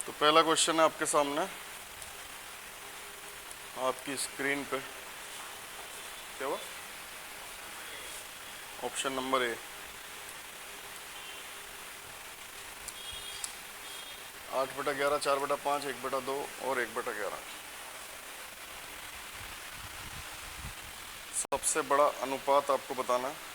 तो पहला क्वेश्चन है आपके सामने, आपकी स्क्रीन पे। क्या हुआ? ऑप्शन नंबर ए, 8/11, 4/5, 1/2 और 1/11। सबसे बड़ा अनुपात आपको बताना है।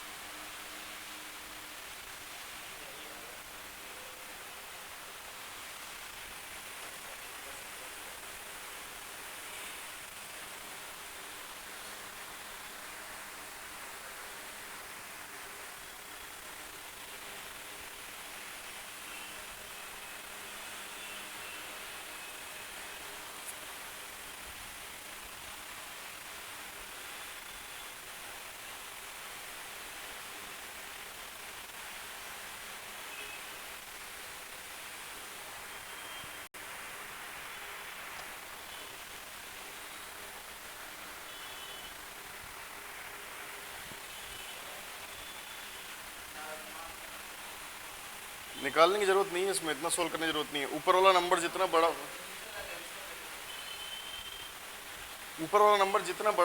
निकालने की जरूरत नहीं है, इसमें इतना सोल्व करने की जरूरत नहीं है। ऊपर वाला नंबर जितना बड़ा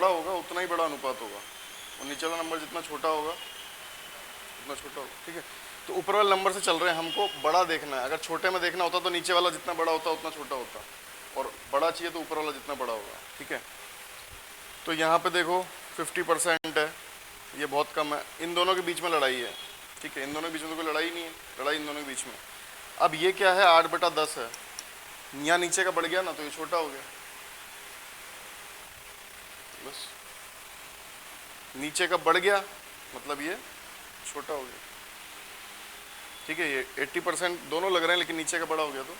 होगा उतना ही बड़ा अनुपात होगा, और नीचे वाला नंबर जितना छोटा होगा उतना छोटा होगा। ठीक है, तो ऊपर वाले नंबर से चल रहे हैं, हमको बड़ा देखना है। अगर छोटे में देखना होता तो नीचे वाला जितना बड़ा होता उतना छोटा होता, और बड़ा चाहिए तो ऊपर वाला जितना बड़ा होगा। ठीक है, तो यहाँ पे देखो 50% है, ये बहुत कम है। इन दोनों के बीच में लड़ाई है। ठीक है, इन दोनों के बीच में तो कोई लड़ाई नहीं है, लड़ाई इन दोनों के बीच में। अब ये क्या है, 8/10 है। यहाँ नीचे का बढ़ गया ना तो ये छोटा हो गया, बस। नीचे का बढ़ गया मतलब ये छोटा हो गया। ठीक है, ये 80% दोनों लग रहे हैं, लेकिन नीचे का बड़ा हो गया तो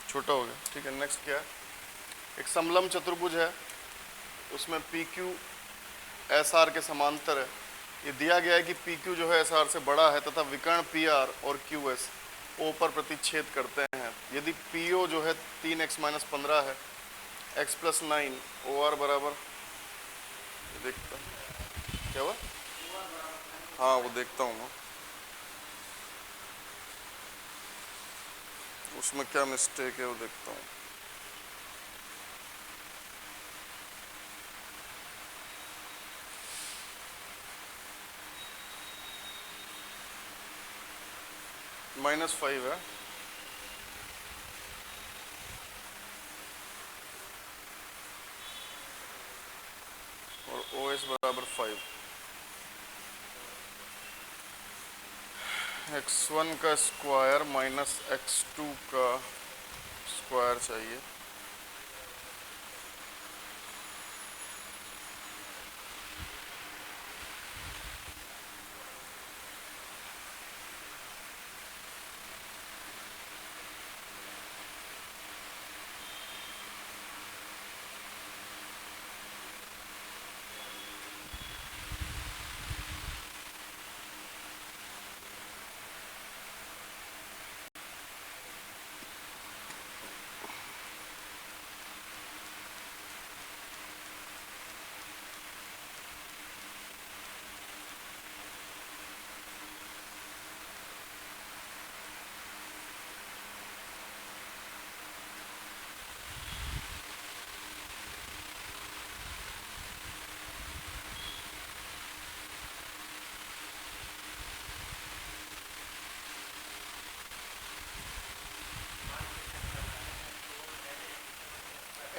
छोटा हो गया। ठीक है, नेक्स्ट क्या है, एक समलंब चतुर्भुज है, उसमें पी क्यू एस आर के समांतर है। ये दिया गया है कि पी क्यू जो है एस आर से बड़ा है तथा विकर्ण पी आर और क्यू एस ओ पर प्रतिच्छेद करते हैं। यदि पी ओ जो है 3x-15 है, x+9 ओ आर बराबर, देखता हूँ क्या हुआ। हाँ वो देखता हूँ मैं, उसमें क्या मिस्टेक है वो देखता हूँ। -5 है, और ओ एस बराबर 5। x1 का स्क्वायर माइनस x2 का स्क्वायर चाहिए।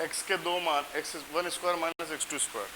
x के दो मान, x1 square minus x2 square.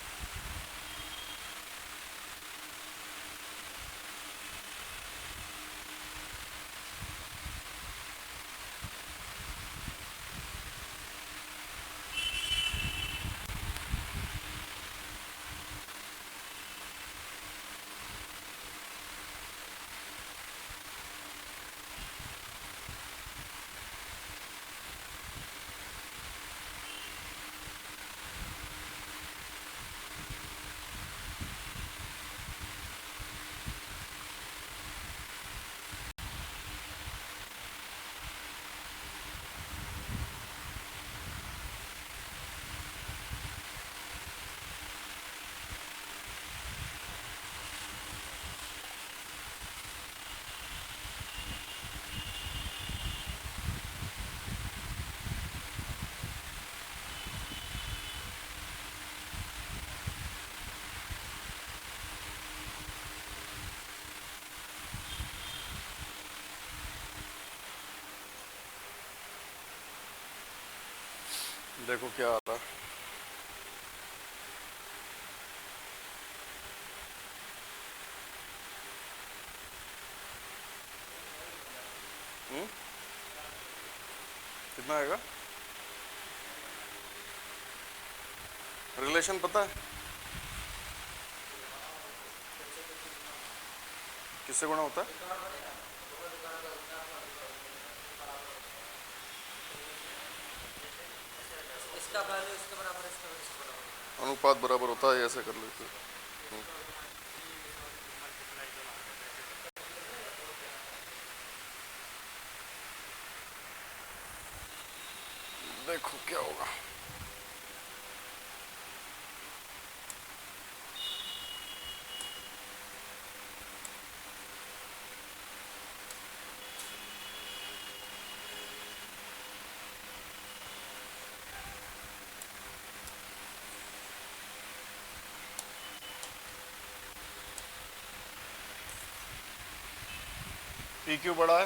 देखो क्या आ रहा है। कितना आएगा? रिलेशन पता है किससे गुणा होता है? इसका वैल्यू इसके बराबर, इसका वैल्यू इसके बराबर। अनुपात बराबर होता है, ऐसे कर लेते हैं। देखो क्या होगा। पी क्यू बड़ा है,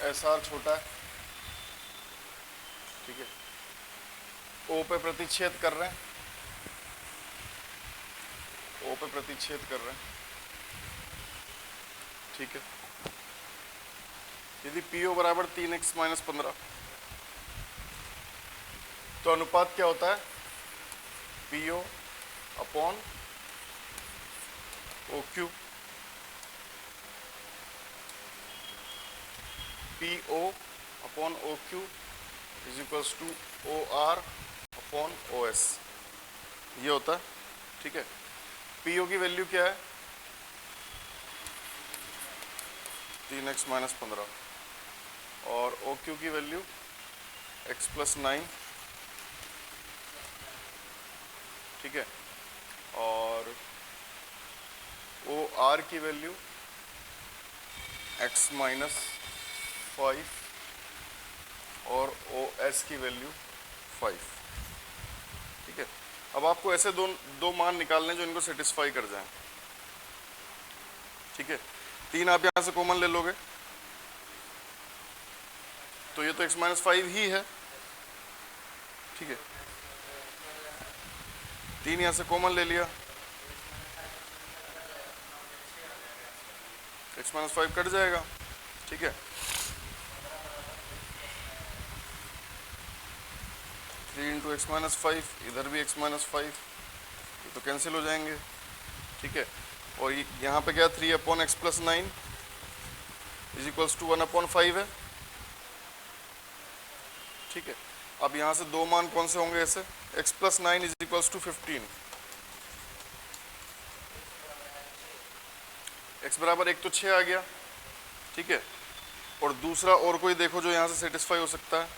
एस आर छोटा है, ठीक है। ओ पे प्रतिच्छेद कर रहे हैं, ओ पे प्रतिच्छेद कर रहे हैं, ठीक है। यदि पी ओ बराबर 3x माइनस 15, तो अनुपात क्या होता है? P O upon O Q. P O upon O Q is equals to O R upon O S, ये होता है, ठीक है। पी ओ की वैल्यू क्या है? 3x माइनस 15, और ओ क्यू की वैल्यू x प्लस 9, ठीक है। और ओ आर की वैल्यू x माइनस 5, और ओ एस की वैल्यू 5, ठीक है। अब आपको ऐसे दो मान निकालने जो इनको सेटिस्फाई कर जाएं, ठीक है। 3 आप यहां से कॉमन ले लोगे, तो ये तो x माइनस 5 ही है, ठीक है। 3 यहां से कॉमन ले लिया, x माइनस 5 कट जाएगा, ठीक है। 3 इंटू एक्स माइनस 5, इधर भी x माइनस 5, ये तो कैंसिल हो जाएंगे, ठीक है। और यहाँ पे क्या, 3 upon X plus 9 is equals to 1 upon 5 है, ठीक है। अब यहाँ से दो मान कौन से होंगे ऐसे? x plus 9 is equals to 15, x बराबर 1 तो 6 आ गया, ठीक है। और दूसरा और कोई देखो जो यहाँ से सेटिस्फाई हो सकता है।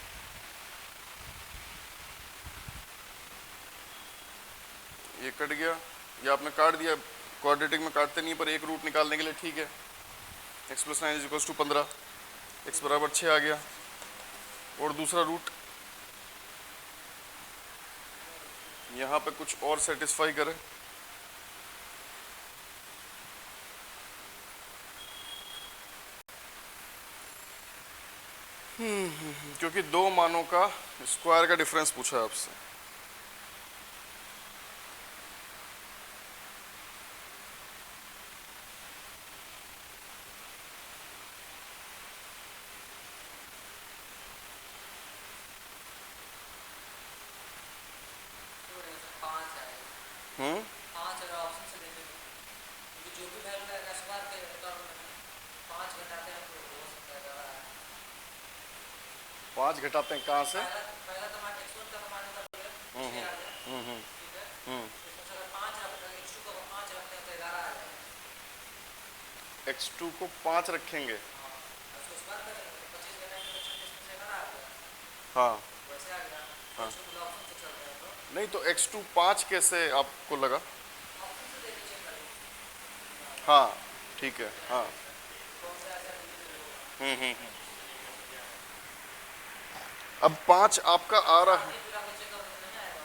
ये कट गया, ये आपने काट दिया, क्वाड्रेटिक में काटते नहीं, पर एक रूट निकालने के लिए ठीक है। x plus 9 is equals to 15, x बराबर 6 आ गया। और दूसरा रूट यहाँ पे कुछ और सेटिस्फाई करे, क्योंकि दो मानों का स्क्वायर का डिफरेंस पूछा है आपसे। हम्म 5 अगर ऑप्शन से देते हैं, क्योंकि जो भी वैल्यू आएगा स्क्वायर के टर्म में 5 घटाते हैं तो हो सकता है ज़्यादा है। 5 घटाते हैं कहाँ से? पहला तो मान x1 का मान था 6 आ गया, ठीक है। इसमें से अगर 5 रखते हैं, x2 को 5 रखते हैं तो 11 आ जाएगा। x2 को 5 रखेंगे, हाँ, उसको स्क्वायर करेंगे तो 25 घटाएंगे तो 26 में से 11 आ गया, हाँ वैसे आ गया। हाँ। x2 को ऑप्शन से चल रहे हैं तो नहीं तो x2 5 कैसे आपको लगा? ऑप्शन से देके चेक करेंगे हाँ ठीक है, हाँ। कौन सा ऐसा डिवीजन होगा। अब 5 आपका आ रहा है, फिर आपको चेक करने नहीं आएगा।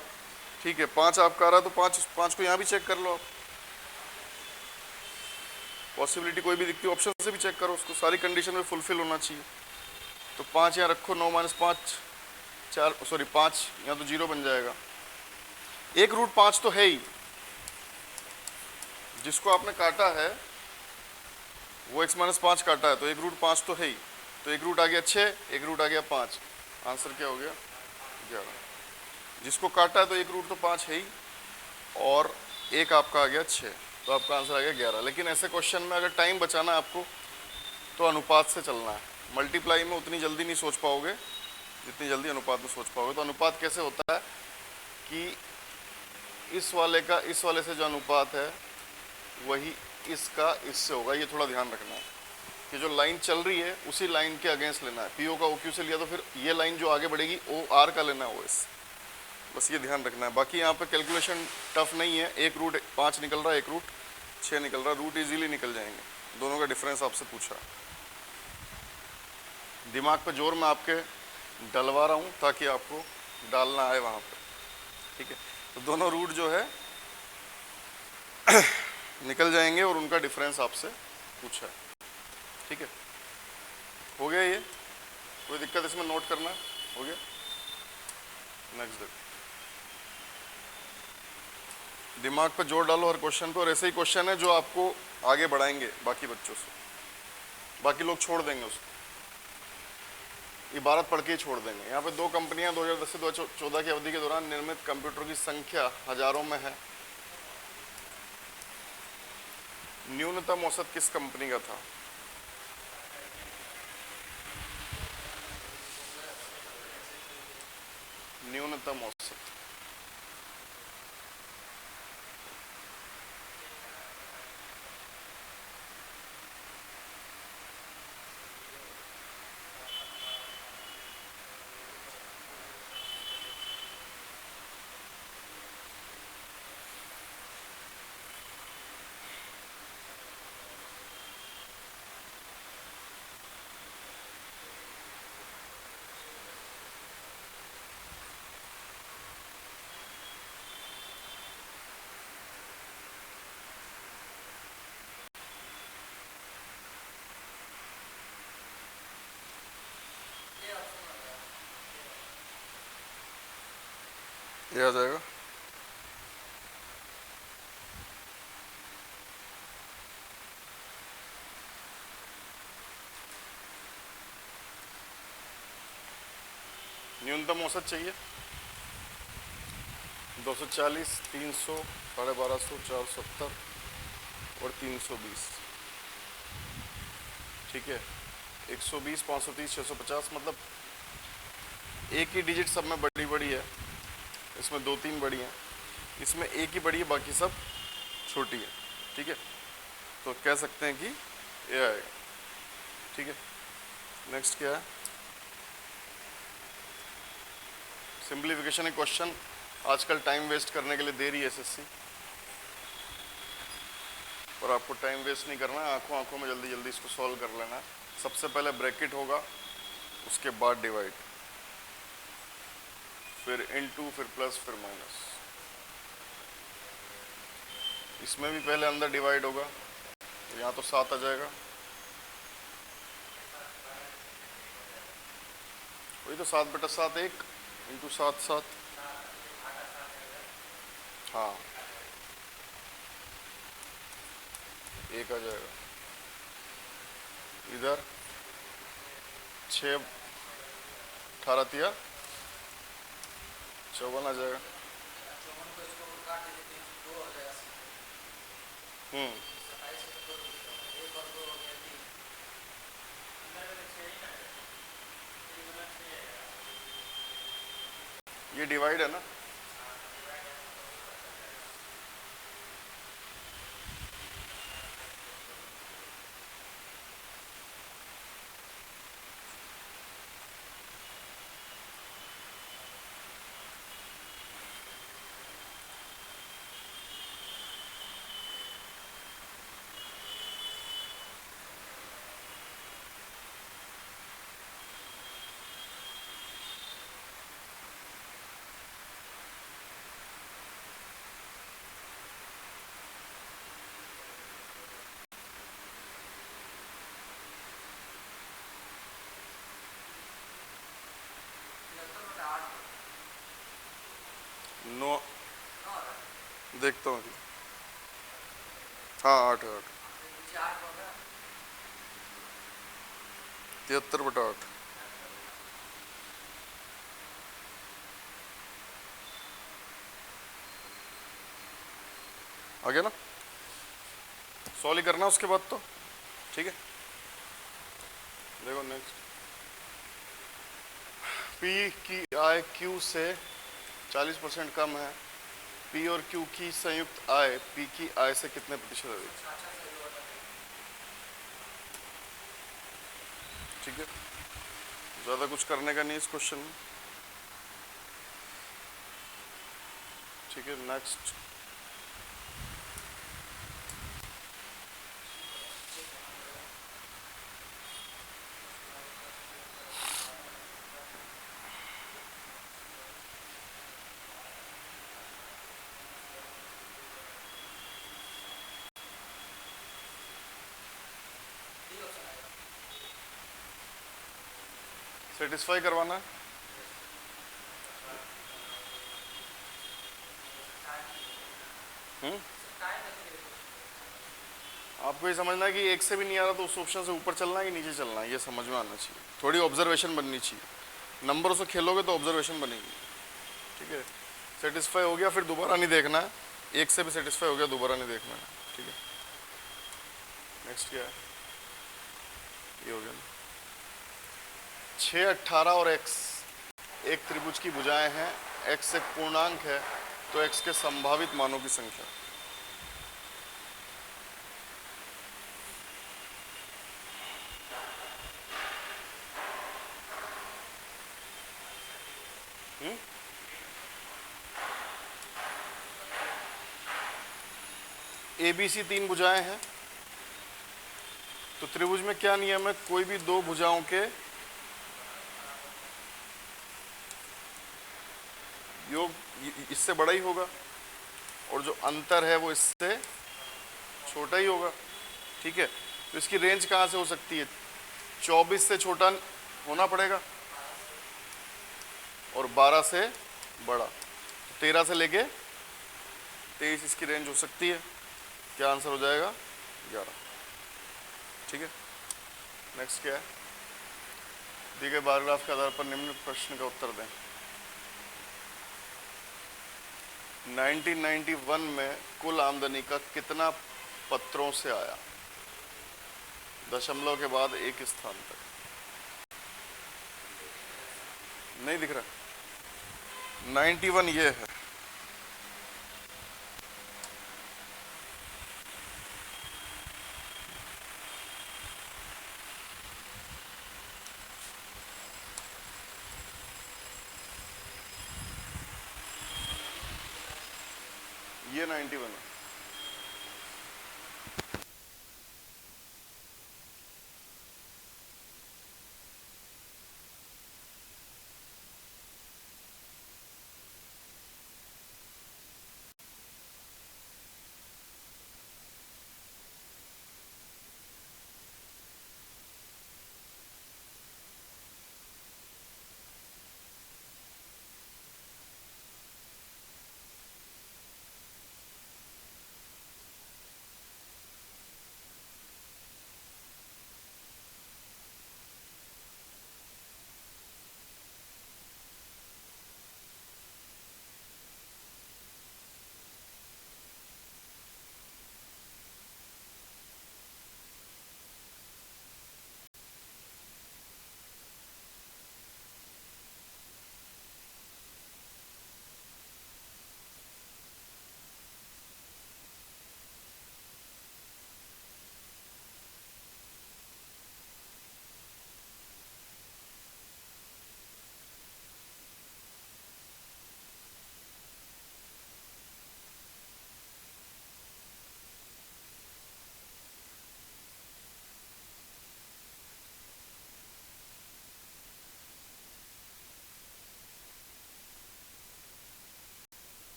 ठीक है। 5 आपका आ रहा है तो 5 को यहाँ भी चेक कर लो आप। पॉसिबिलिटी कोई भी दिखती है ऑप्शन से भी चेक करो उसको, सारी कंडीशन में फुलफिल होना चाहिए। तो 5 यहाँ रखो, 9 - 5 4, सॉरी 5 यहाँ तो 0 बन जाएगा। एक रूट 5 तो है ही, जिसको आपने काटा है वो x - 5 काटा है, तो एक रूट 5 तो है ही। तो एक रूट आ गया 6, एक रूट आ गया 5, आंसर क्या हो गया 11। जिसको काटा है तो एक रूट तो 5 है ही, और एक आपका आ गया 6, तो आपका आंसर आ गया 11। लेकिन ऐसे क्वेश्चन में अगर टाइम बचाना है आपको तो अनुपात से चलना है। मल्टीप्लाई में उतनी जल्दी नहीं सोच पाओगे जितनी जल्दी अनुपात में सोच पाओगे। तो अनुपात कैसे होता है कि इस वाले का इस वाले से जो अनुपात है वही इसका इससे होगा। ये थोड़ा ध्यान रखना है कि जो लाइन चल रही है उसी लाइन के अगेंस्ट लेना है। पीओ का ओक्यू से लिया तो फिर ये लाइन जो आगे बढ़ेगी ओ आर का लेना है ओएस, बस ये ध्यान रखना है। बाकी यहाँ पे कैलकुलेशन टफ नहीं है। एक रूट 5 निकल रहा है, एक रूट 6 निकल रहा है, रूट इजीली निकल जाएंगे। दोनों का डिफरेंस आपसे पूछा। दिमाग पे जोर मैं आपके डलवा रहा हूँ ताकि आपको डालना आए वहाँ पे, ठीक है। तो दोनों रूट जो है निकल जाएंगे और उनका डिफरेंस आपसे पूछा है, ठीक है। हो गया ये, कोई दिक्कत इसमें नोट करना है? हो गया। नेक्स्ट देखो, दिमाग पे जोर डालो हर क्वेश्चन पे, और ऐसे ही क्वेश्चन है जो आपको आगे बढ़ाएंगे बाकी बच्चों से। बाकी लोग छोड़ देंगे उसको, इबारत पढ़ के ही छोड़ देंगे। यहाँ पे 2 कंपनियां 2010 से 2014 की अवधि के दौरान निर्मित कंप्यूटर की संख्या हजारों में है। न्यूनतम औसत किस कंपनी का था? न्यूनतम औसत ये आ जाएगा। न्यूनतम औसत चाहिए 240, 300, 1250, 470 और 320, ठीक है। 120, 530, 650, मतलब एक ही डिजिट सब में बड़ी बड़ी है, इसमें 2-3 बड़ी हैं, इसमें एक ही बड़ी है, बाकी सब छोटी है, ठीक है। तो कह सकते हैं कि ये आएगा, ठीक है। नेक्स्ट क्या है? सिंप्लीफिकेशन। एक क्वेश्चन आजकल टाइम वेस्ट करने के लिए दे रही है एसएससी, और आपको टाइम वेस्ट नहीं करना है, आंखों आंखों में जल्दी जल्दी इसको सॉल्व कर लेना है। सबसे पहले ब्रैकेट होगा, उसके बाद डिवाइड, फिर इनटू, फिर प्लस, फिर माइनस। इसमें भी पहले अंदर डिवाइड होगा, तो यहाँ तो 7 आ जाएगा, वही तो 7/7 1 इंटू 7 7, हाँ 1 आ जाएगा। इधर 6 18 तिया 54 आ जाएगा। ये डिवाइड है ना, हाँ 8 है 8। नीचे 8 होगा। 73/8। आ गया ना? सॉल्व ही करना उसके बाद तो ठीक है। देखो नेक्स्ट, पी की आय क्यू से 40% कम है। पी और क्यू की संयुक्त आय पी की आय से कितने प्रतिशत अधिक? अच्छा सही होगा। ठीक है, ज्यादा कुछ करने का नहीं इस क्वेश्चन में। ठीक है नेक्स्ट, डी ऑप्शन आएगा। सेटिस्फाई करवाना है। हम्म, टाइम लगेगा। आपको ये समझना है कि एक से भी नहीं आ रहा तो उस ऑप्शन से ऊपर चलना है कि नीचे चलना है, ये समझ में आना चाहिए। थोड़ी ऑब्जर्वेशन बननी चाहिए, नंबरों से खेलोगे तो ऑब्जर्वेशन बनेगी। ठीक है, सेटिस्फाई हो गया फिर दोबारा नहीं देखना है, एक से भी सेटिस्फाई हो गया दोबारा नहीं देखना है। ठीक है नेक्स्ट क्या है, ये हो गया ना। 6, 18 और x एक त्रिभुज की भुजाएं हैं, x एक पूर्णांक है तो x के संभावित मानों की संख्या। ए बी सी 3 भुजाएं हैं तो त्रिभुज में क्या नियम है, कोई भी दो भुजाओं के योग इससे बड़ा ही होगा और जो अंतर है वो इससे छोटा ही होगा। ठीक है, तो इसकी रेंज कहाँ से हो सकती है, 24 से छोटा होना पड़ेगा और 12 से बड़ा, 13 से लेके 23 इसकी रेंज हो सकती है। क्या आंसर हो जाएगा, 11। ठीक है नेक्स्ट क्या है, दिए गए बार ग्राफ के आधार पर निम्न प्रश्न का उत्तर दें। 1991 में कुल आमदनी का कितना पत्रों से आया, दशमलव के बाद एक स्थान तक। नहीं दिख रहा, 91 ये है। ये 91 है।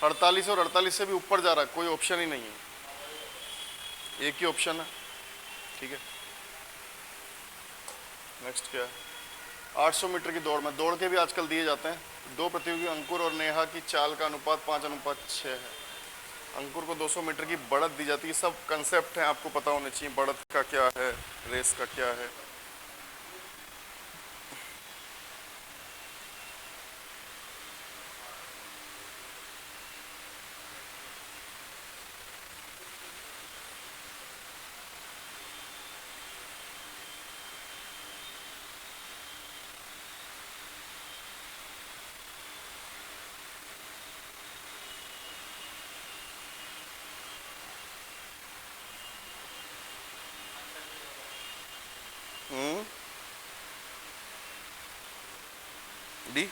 48 और 48 से भी ऊपर जा रहा है, कोई ऑप्शन ही नहीं है, एक ही ऑप्शन है। ठीक है, नेक्स्ट क्या है? 800 मीटर की दौड़ में, दौड़ के भी आजकल दिए जाते हैं। दो प्रतियोगी अंकुर और नेहा की चाल का अनुपात 5:6 है। अंकुर को 200 मीटर की बढ़त दी जाती है। सब कंसेप्ट हैं, आपको पता होने चाहिए, बढ़त का क्या है, रेस का क्या है। डी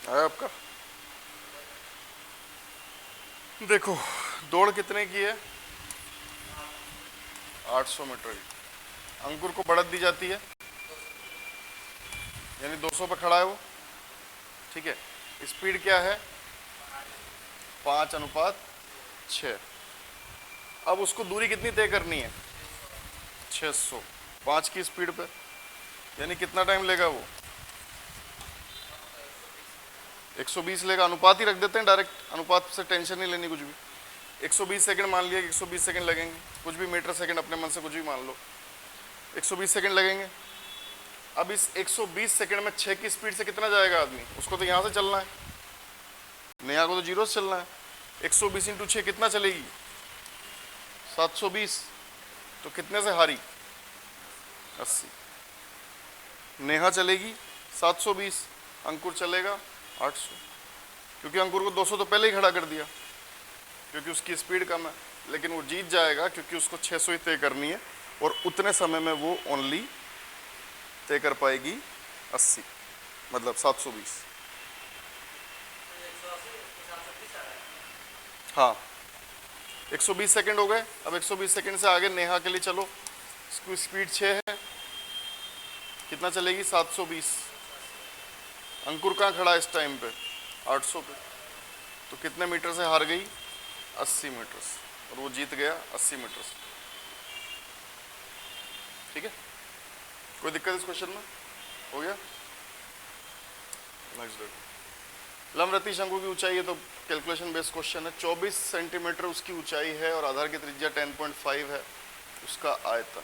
आया आपका? देखो, दौड़ कितने की है? 800 मीटर की। अंकुर को बढ़त दी जाती है, यानी 200 पे खड़ा है वो। ठीक है, स्पीड क्या है? 5:6। अब उसको दूरी कितनी तय करनी है? 600, 5 की स्पीड पे, यानी कितना टाइम लेगा वो? 120 लेगा। अनुपात ही रख देते हैं, डायरेक्ट अनुपात से टेंशन नहीं लेनी कुछ भी। 120 सेकंड मान लिया कि 120 सेकंड लगेंगे, कुछ भी मीटर सेकंड अपने मन से कुछ भी मान लो, 120 सेकंड लगेंगे। अब इस 120 सेकंड में 6 की स्पीड से कितना जाएगा आदमी? उसको तो यहाँ से चलना है, नेहा को तो 0 से चलना है। 120 × 6 कितना चलेगी? 720। तो कितने से हारी? 80। नेहा चलेगी 720, अंकुर चलेगा 800, क्योंकि अंकुर को 200 तो पहले ही खड़ा कर दिया, क्योंकि उसकी स्पीड कम है। लेकिन वो जीत जाएगा क्योंकि उसको 600 ही तय करनी है, और उतने समय में वो ओनली तय कर पाएगी 80, मतलब 720। हाँ, 120 सेकंड हो गए। अब 120 सेकंड से आगे नेहा के लिए चलो, इसकी स्पीड 6 है, कितना चलेगी? 720। अंकुर कहाँ खड़ा है इस टाइम पे? 800 पे। तो कितने मीटर से हार गई? 80 मीटर से, और वो जीत गया 80 मीटर से। ठीक है, कोई दिक्कत इस क्वेश्चन में? हो गया? नेक्स्ट देखो, लंबरती शंकु की ऊंचाई है, तो कैलकुलेशन बेस्ड क्वेश्चन है। 24 सेंटीमीटर उसकी ऊंचाई है और आधार की त्रिज्या 10.5 है। उसका आयतन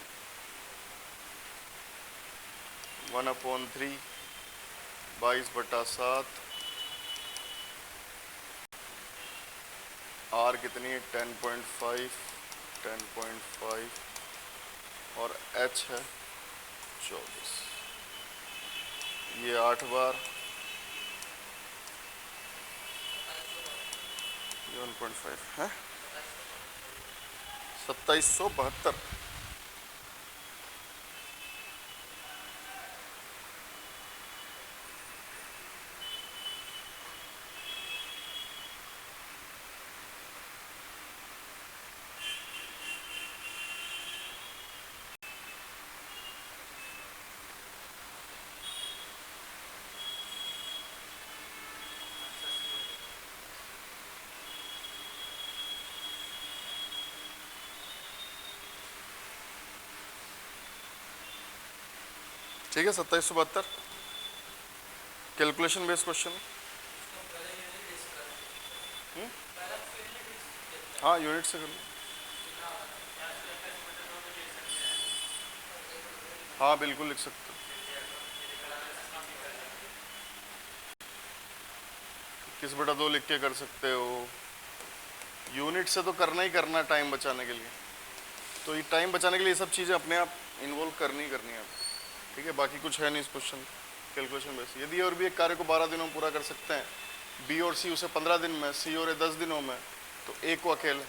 1/3 22/7, आर कितनी है? 10.5 और एच है 24। ये 8 बार, ये 1.5 है 2772। ठीक है, 2772 कैलकुलेशन बेस्ड क्वेश्चन। हाँ, यूनिट से कर लो। हाँ, बिल्कुल लिख सकते हो। किस बटा 2 लिख के कर सकते हो। यूनिट से तो करना ही करना टाइम बचाने के लिए, तो ये टाइम बचाने के लिए ये सब चीज़ें अपने आप इन्वॉल्व करनी है आपको। ठीक है, बाकी कुछ है नहीं इस क्वेश्चन कैलकुलेशन बेस। यदि और भी एक कार्य को 12 दिनों में पूरा कर सकते हैं, बी और सी उसे 15 दिन में, सी और ए 10 दिनों में, तो ए को अकेले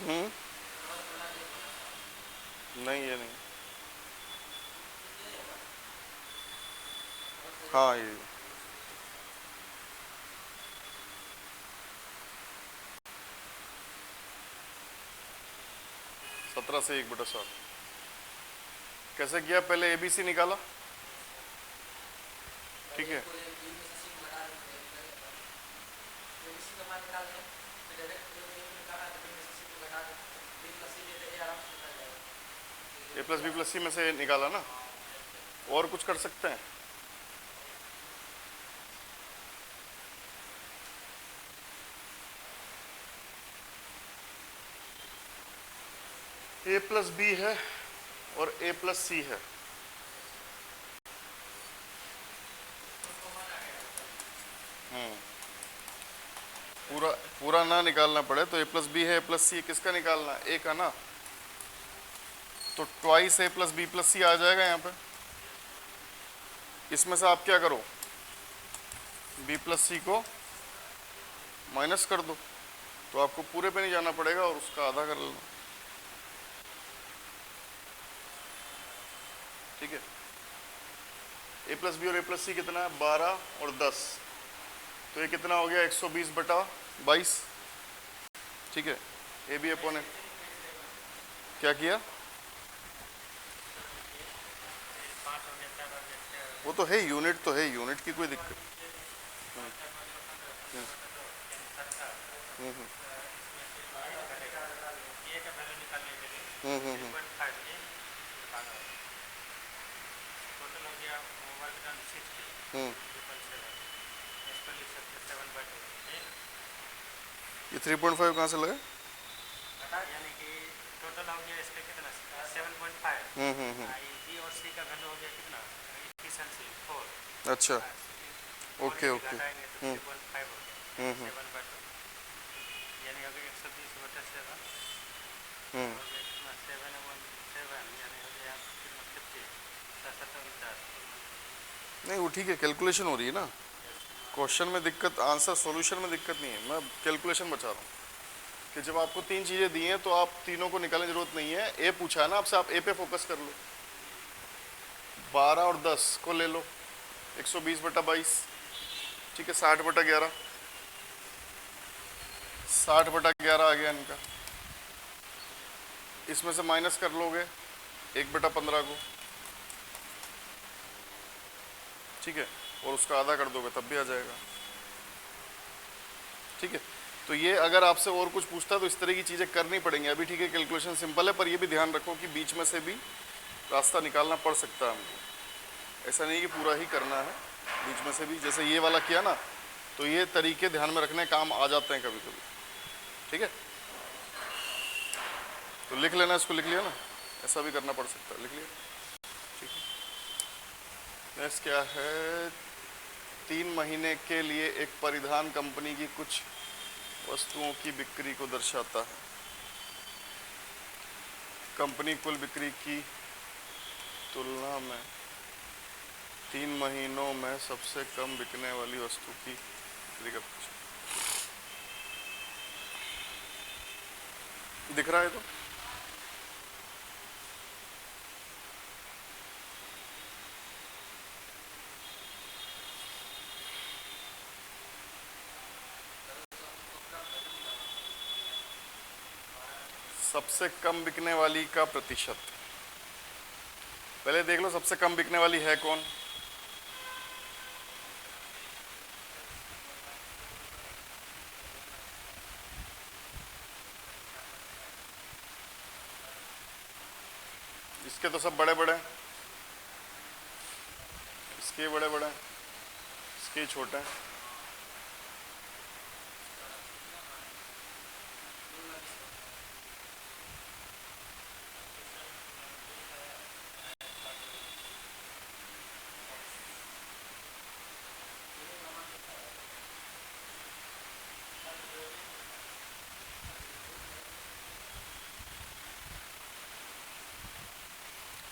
हम्म, नहीं ये नहीं। हाँ ये 17 से 1/7 कैसे किया? पहले ABC निकाला, ठीक है। को एक बी में से सी को घटा देंगे, ए बी सी का मान निकाल दें, फिर डायरेक्ट ए में निकाला तो बी में से सी को घटा दें, बी प्लस सी लेते हैं, आराम से निकल जाएगा। A+B+C में से निकाला ना, और कुछ कर सकते हैं? A+B है और A+C है। पूरा पूरा ना निकालना पड़े तो A+B है, A+C किसका निकालना है? A का ना, तो ट्वाइस A+B+C आ जाएगा यहाँ पे। इसमें से आप क्या करो, B+C को माइनस कर दो, तो आपको पूरे पे नहीं जाना पड़ेगा और उसका आधा कर लेना, ठीक है। A+B और A+C कितना है? 12 और 10, तो ये कितना हो गया? 120/22, ठीक है। AB अपॉन ए क्या किया? वो तो है, यूनिट तो है, यूनिट की कोई दिक्कत। ये 3.5 कहाँ से लगा? यानी कि टोटल हो गया इसका कितना 7.5, बी और सी का घन हो गया कितना एफिशिएंसी 4। अच्छा, ओके ओके। 3.5 हो गया 7/2, यानी हो गया 120/7 हो गया कितना 7/7, यानी हो गया कितना 50 47। नहीं वो ठीक है, कैलकुलेशन हो रही है ना, क्वेश्चन में दिक्कत, आंसर सॉल्यूशन में दिक्कत नहीं है, मैं कैलकुलेशन बचा रहा हूँ कि जब आपको 3 चीज़ें दी हैं तो आप तीनों को निकालने की जरूरत नहीं है। ए पूछा है ना आपसे, आप ए पे फोकस कर लो। 12 और 10 को ले लो, 120/22, ठीक है। 60/11, 60/11 आ गया इनका। इसमें से माइनस कर लोगे 1/15 को, ठीक है, और उसका आधा कर दोगे तब भी आ जाएगा, ठीक है। तो ये अगर आपसे और कुछ पूछता है तो इस तरह की चीज़ें करनी पड़ेंगी। अभी ठीक है कैलकुलेशन सिंपल है, पर ये भी ध्यान रखो कि बीच में से भी रास्ता निकालना पड़ सकता है हमको, ऐसा नहीं कि पूरा ही करना है, बीच में से भी। जैसे ये वाला किया ना, तो ये तरीके ध्यान में रखने काम आ जाते हैं कभी कभी, ठीक है। तो लिख लेना, इसको लिख लिया ना, ऐसा भी करना पड़ सकता है, लिख लिया, ठीक है। नेक्स्ट क्या है? 3 महीने के लिए एक परिधान कंपनी की कुछ वस्तुओं की बिक्री को दर्शाता है। कंपनी कुल बिक्री की तुलना में 3 महीनों में सबसे कम बिकने वाली वस्तु की बिक्री का प्रतिशत दिख रहा है। तो सबसे कम बिकने वाली का प्रतिशत पहले देख लो, सबसे कम बिकने वाली है कौन? इसके तो सब बड़े बड़े हैं, इसके बड़े बड़े हैं, इसके छोटे हैं।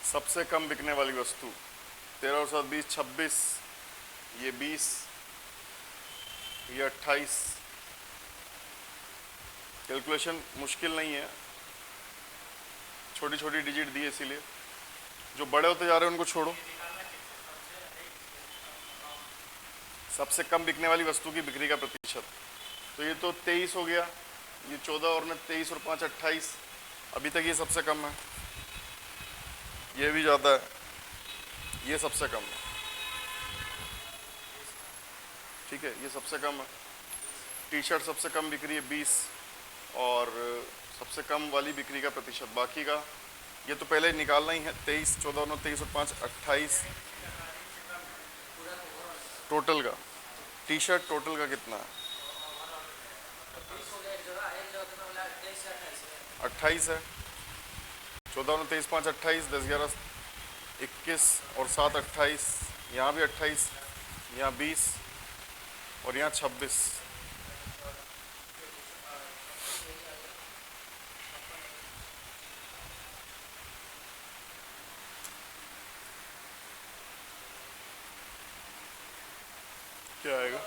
सबसे कम बिकने वाली वस्तु 13 और 7 20 26, ये 20, ये 28, कैलकुलेशन मुश्किल नहीं है, छोटी छोटी डिजिट दी है, इसीलिए जो बड़े होते जा रहे हैं उनको छोड़ो। सबसे कम बिकने वाली वस्तु की बिक्री का प्रतिशत, तो ये तो 23 हो गया, ये 14 और में 23 और 5 28, अभी तक ये सबसे कम है, ये भी ज़्यादा है, ये सबसे कम है, ठीक है, ये सबसे कम है। टी शर्ट सबसे कम बिक्री है 20, और सबसे कम वाली बिक्री का प्रतिशत बाकी का ये तो पहले निकालना ही है, 23, 14, 9, 23 और 5 28 टोटल का। टी शर्ट टोटल का कितना है? 28 है। 14, 9, 23, 5 28, 10, 11, 21 और 7 28, यहाँ भी 28, यहाँ 20 और यहाँ 26। क्या आएगा?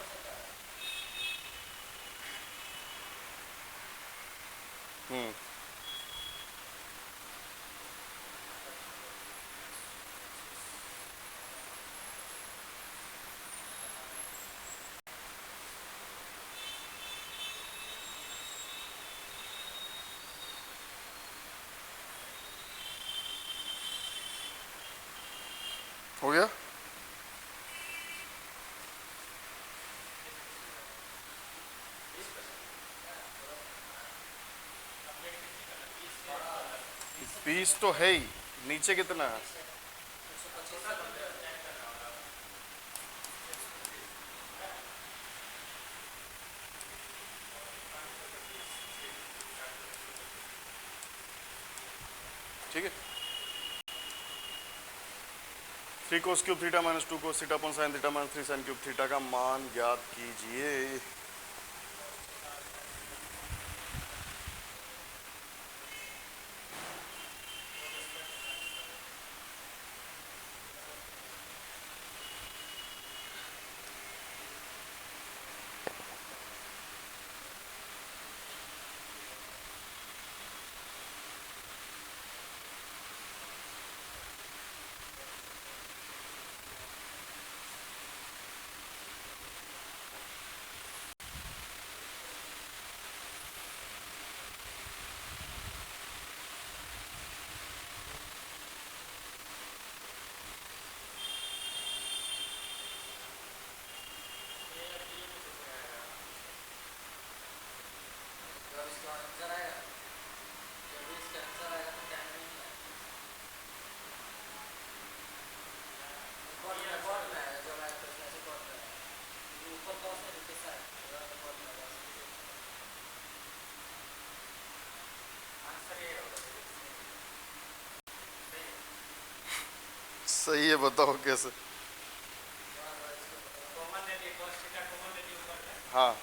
हो गया? बीस तो है ही, नीचे कितना है? ठीक है, 3 cos cube theta minus 2 cos theta upon sine theta minus 3 sine cube theta का मान ज्ञात कीजिए। सही है, बताओ कैसे? हाँ,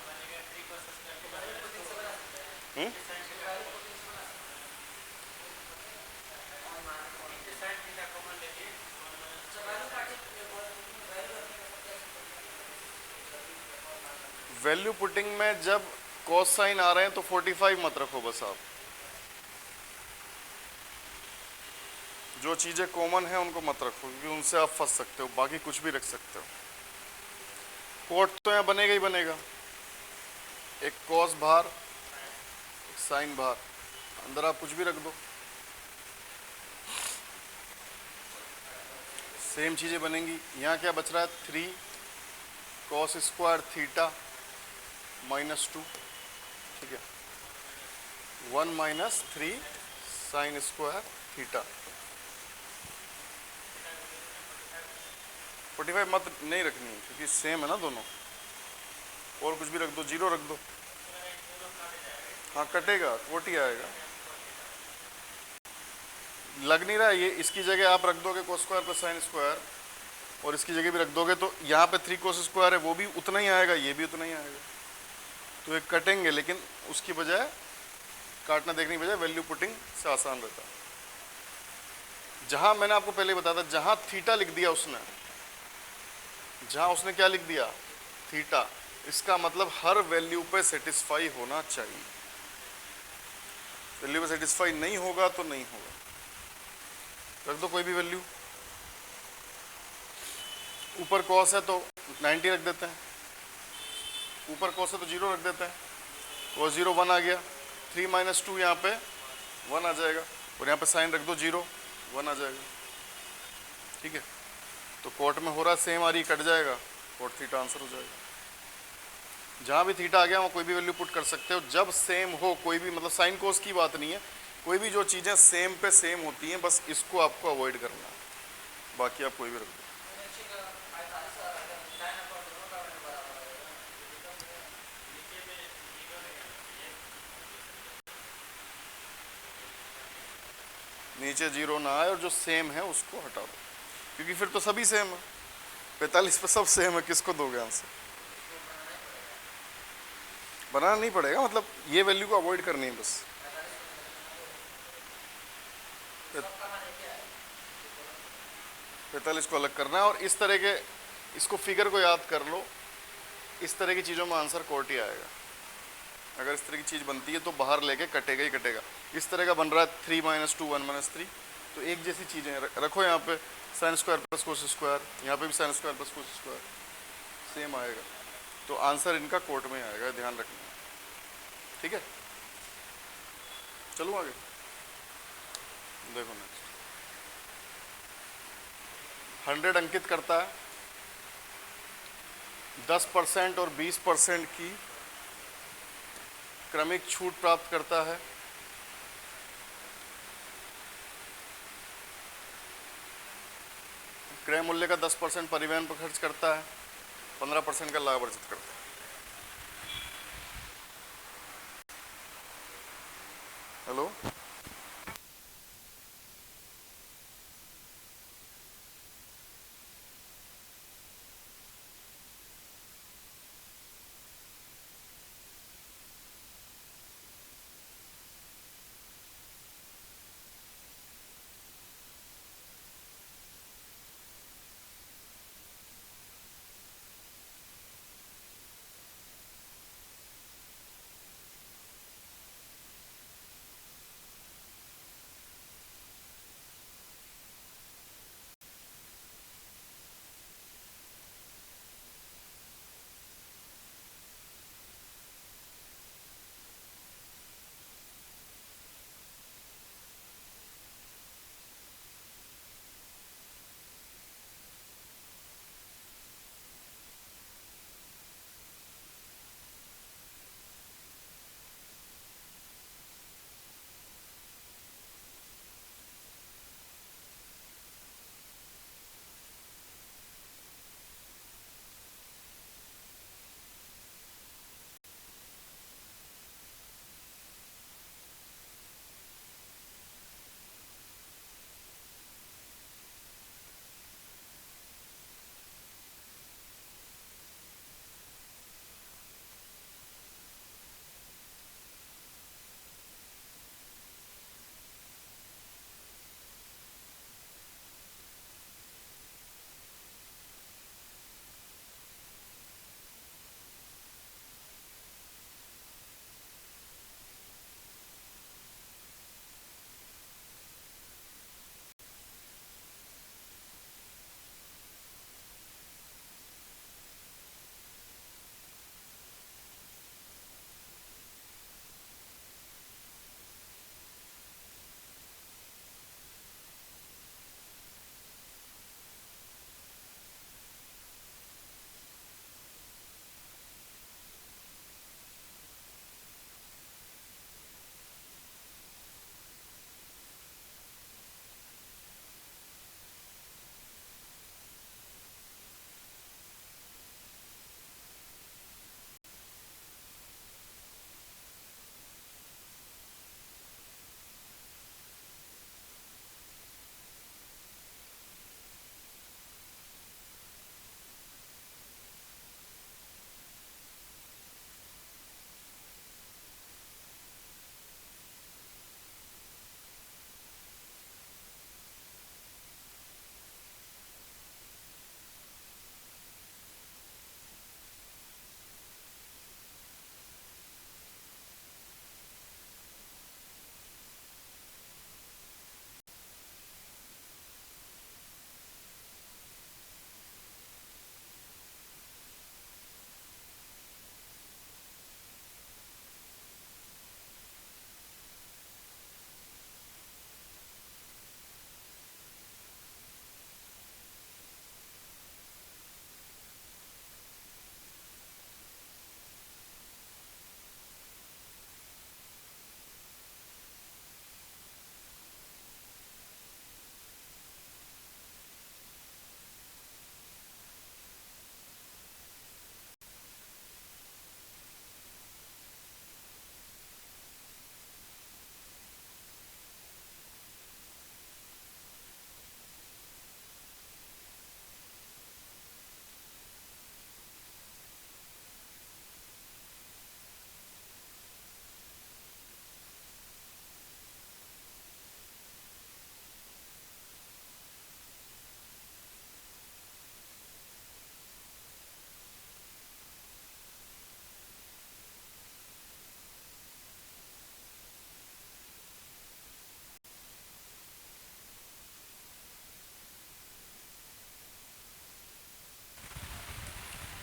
वैल्यू पुटिंग में जब कॉस साइन आ रहे हैं तो 45 मत रखो बस। आप जो चीज़ें कॉमन है उनको मत रखो, क्योंकि उनसे आप फंस सकते हो, बाकी कुछ भी रख सकते हो। कोट तो यहाँ बनेगा ही बनेगा, एक कॉस बाहर, एक साइन बाहर, अंदर आप कुछ भी रख दो, सेम चीज़ें बनेंगी। यहाँ क्या बच रहा है? 3 cos स्क्वायर थीटा माइनस 2, ठीक है, 1 माइनस 3 साइन स्क्वायर थीटा। 45 मत नहीं रखनी है, क्योंकि सेम है ना दोनों, और कुछ भी रख दो, 0 रख दो। हाँ कटेगा, कोट ही आएगा, लग नहीं रहा है ये। इसकी जगह आप रख दोगे cos square plus sine square, और इसकी जगह भी रख दोगे तो यहाँ पे 3 cos स्क्वायर है, वो भी उतना ही आएगा, ये भी उतना ही आएगा, तो ये कटेंगे। लेकिन उसकी बजाय, काटना देखने की बजाय वैल्यू पुटिंग से आसान रहता है। जहाँ मैंने आपको पहले बताया था, जहाँ थीटा लिख दिया उसने, जहाँ उसने क्या लिख दिया? थीटा, इसका मतलब हर वैल्यू पे सेटिस्फाई होना चाहिए। वैल्यू पे सेटिस्फाई नहीं होगा तो नहीं होगा, रख दो कोई भी वैल्यू। ऊपर कॉस है तो 90 रख देते हैं, ऊपर कॉस है तो 0 रख देते हैं, कॉस 0 1 आ गया, 3 माइनस 2 यहाँ पे 1 आ जाएगा, और यहाँ पे साइन रख दो 0 1 आ जाएगा। ठीक है, तो कोट में हो रहा सेम आ रही, कट जाएगा, कोट थीटा आंसर हो जाएगा। जहाँ भी थीटा आ गया वहाँ कोई भी वैल्यू पुट कर सकते हो, जब सेम हो कोई भी, मतलब साइन कोस की बात नहीं है, कोई भी जो चीज़ें सेम पे सेम होती हैं बस इसको आपको अवॉइड करना है, बाकी आप कोई भी रख दो। नीचे का 45 आ रहा है, दाहिना पॉइंट दोनों का मैंने बराबर आएगा। नीचे 0 ना आए और जो सेम है उसको हटा दो, क्योंकि फिर तो सभी सेम है, 45 पे सब सेम है, किसको दोगे आंसर? बनाना नहीं पड़ेगा, मतलब ये वैल्यू को अवॉइड करनी है बस। 45 को अलग करना है, और इस तरह के, इसको फिगर को याद कर लो, इस तरह की चीज़ों में आंसर कोट ही आएगा। अगर इस तरह की चीज़ बनती है तो बाहर लेके कटेगा ही कटेगा। इस तरह का बन रहा है 3 माइनस 2 1 माइनस 3, तो एक जैसी चीज़ें रखो यहाँ पे, sine square plus cos square, यहाँ पे भी sine square plus cos square same आएगा, तो आंसर इनका कोट में आएगा, ध्यान रखना। ठीक है, चलो आगे देखो। नेक्स्ट 100 अंकित करता है, 10% और 20% की क्रमिक छूट प्राप्त करता है। क्रय मूल्य का 10% परिवहन पर खर्च करता है, 15% का लाभ अर्जित करता है। हेलो,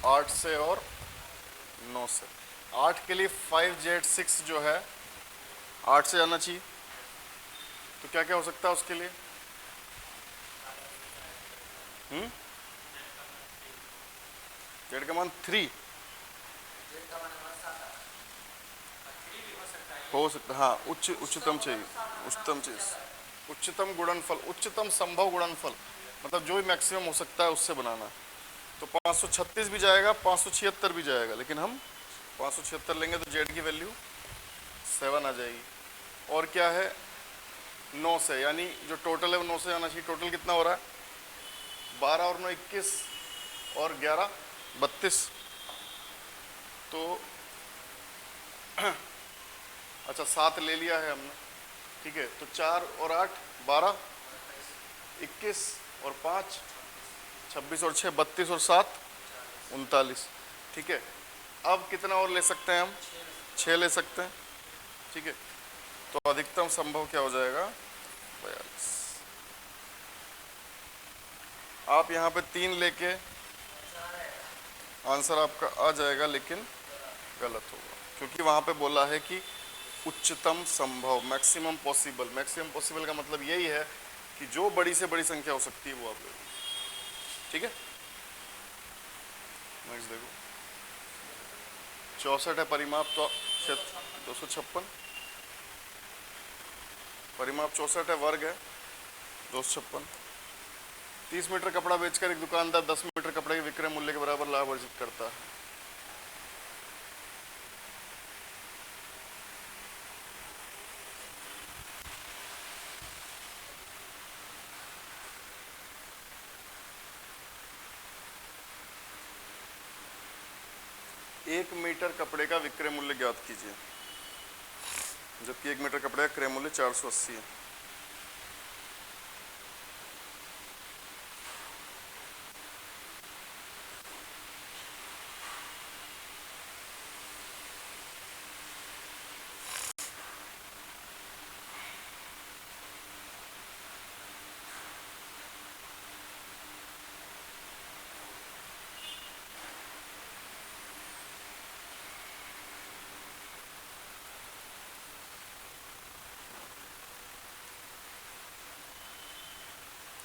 8 से और 9 से। 8 के लिए 5Z6 जो है 8 से जाना चाहिए। तो क्या क्या हो सकता है उसके लिए? जेड का मान 3 जेड का मान हमारा 7 आ रहा है। थ्री भी हो सकता है। हो सकता है, हाँ। उच्चतम चाहिए, उच्चतम चाहिए, उच्चतम गुणनफल, उच्चतम संभव गुणनफल, मतलब जो भी मैक्सिमम हो सकता है उससे बनाना है। तो 536 भी जाएगा, 576 भी जाएगा, लेकिन हम 576 लेंगे तो जेड की वैल्यू 7 आ जाएगी। और क्या है? 9 से, यानी जो टोटल है वो 9 से जाना चाहिए। टोटल कितना हो रहा है? 12 और 9 21 और 11 32। तो अच्छा 7 ले लिया है हमने, ठीक है। तो 4 और 8 12, 21 और 5 26 और 6 32 और 7 39, ठीक है। अब कितना और ले सकते हैं हम? 6 ले सकते हैं, ठीक है। तो अधिकतम संभव क्या हो जाएगा? 42। आप यहाँ पे 3 लेके आंसर आपका आ जाएगा, लेकिन गलत होगा, क्योंकि वहाँ पे बोला है कि उच्चतम संभव, मैक्सिमम पॉसिबल। मैक्सिमम पॉसिबल का मतलब यही है कि जो बड़ी से बड़ी संख्या हो सकती है वो आप ले लो, ठीक है। नेक्स्ट देखो, 64 है परिमाप तो क्षेत्र 256, परिमाप 64 है, वर्ग है 256। 30 मीटर कपड़ा बेचकर एक दुकानदार 10 मीटर कपड़े के विक्रय मूल्य के बराबर लाभ अर्जित करता है। एक मीटर कपड़े का विक्रय मूल्य ज्ञात कीजिए, जबकि 1 मीटर कपड़े का क्रय मूल्य 480 है।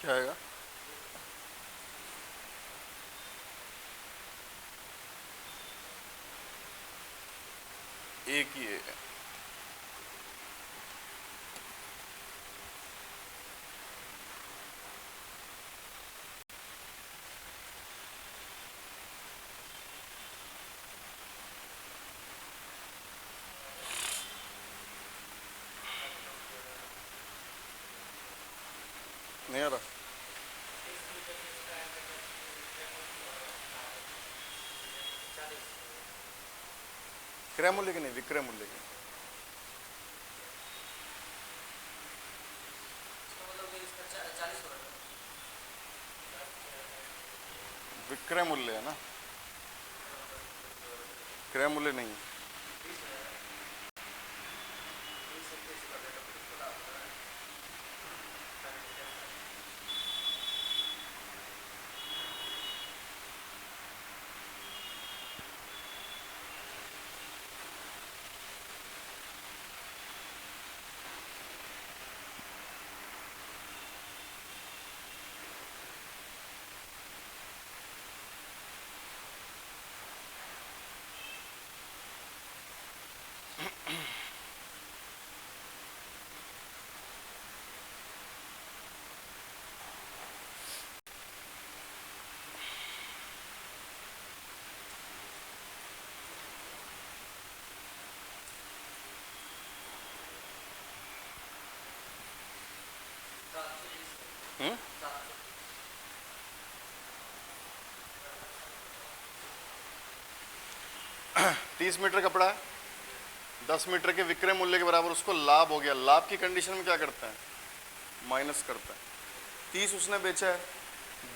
क्या आएगा? एक ही है। नहीं आ रहा? क्रय मूल्य के नहीं, विक्रय मूल्य के। इसका मतलब कि इसका 40 हो रहा है। विक्रय मूल्य है ना, क्रय मूल्य नहीं है। हम्म? 30 मीटर कपड़ा है, 10 मीटर के विक्रय मूल्य के बराबर उसको लाभ हो गया। लाभ की कंडीशन में क्या करता है? माइनस करता है। 30 उसने बेचा है,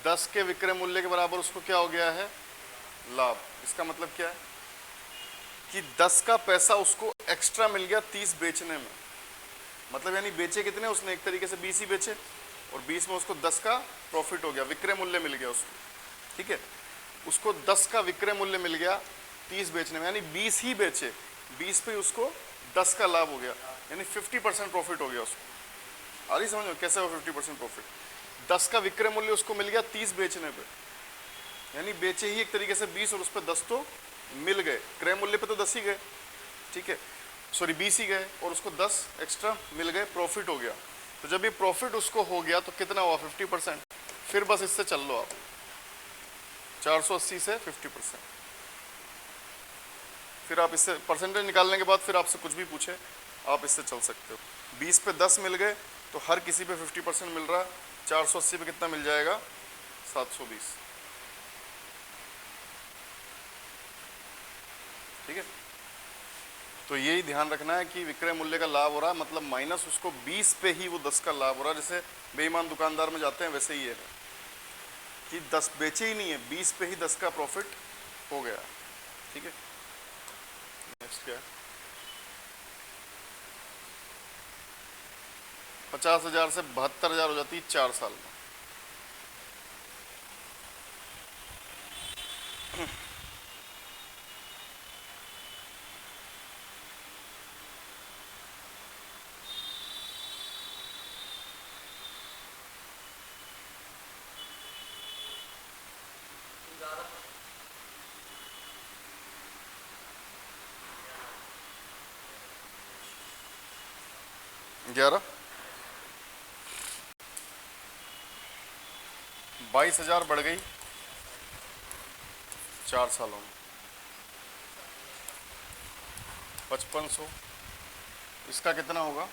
10 के विक्रय मूल्य के बराबर उसको क्या हो गया है? लाभ। इसका मतलब क्या है कि 10 का पैसा उसको एक्स्ट्रा मिल गया 30 बेचने में। मतलब यानी बेचे कितने उसने? एक तरीके से 20 ही बेचे, और 20 में उसको 10 का प्रॉफिट हो गया, विक्रय मूल्य मिल गया उसको, ठीक है। उसको 10 का विक्रय मूल्य मिल गया 30 बेचने में, यानी 20 ही बेचे, 20 पे उसको 10 का लाभ हो गया, यानी 50% प्रॉफिट हो गया उसको। आ रही समझ में कैसे हो 50% प्रॉफिट? 10 का विक्रय मूल्य उसको मिल गया 30 बेचने पे, यानी बेचे ही एक तरीके से 20 और उस पर 10 तो मिल गए, क्रय मूल्य पे तो 10 ही गए, ठीक है, सॉरी 20 ही गए और उसको 10 एक्स्ट्रा मिल गए, प्रॉफिट हो गया। तो जब ये प्रॉफिट उसको हो गया तो कितना हुआ? 50%। फिर बस इससे चल लो आप, 480 से 50%। फिर आप इससे परसेंटेज निकालने के बाद फिर आपसे कुछ भी पूछे आप इससे चल सकते हो। 20 पे 10 मिल गए तो हर किसी पे 50% मिल रहा है, 480 पे कितना मिल जाएगा? 720। ठीक है, तो यही ध्यान रखना है कि विक्रय मूल्य का लाभ हो रहा है, मतलब माइनस उसको 20 पे ही वो 10 का लाभ हो रहा है। जैसे बेईमान दुकानदार में जाते हैं वैसे ही है कि 10 बेचे ही नहीं है, 20 पे ही 10 का प्रॉफिट हो गया। ठीक है, नेक्स्ट क्या है? 50,000 से 72,000 हो जाती है 4 साल में। ग्यारह 22,000 बढ़ गई 4 सालों में, 5500, इसका कितना होगा?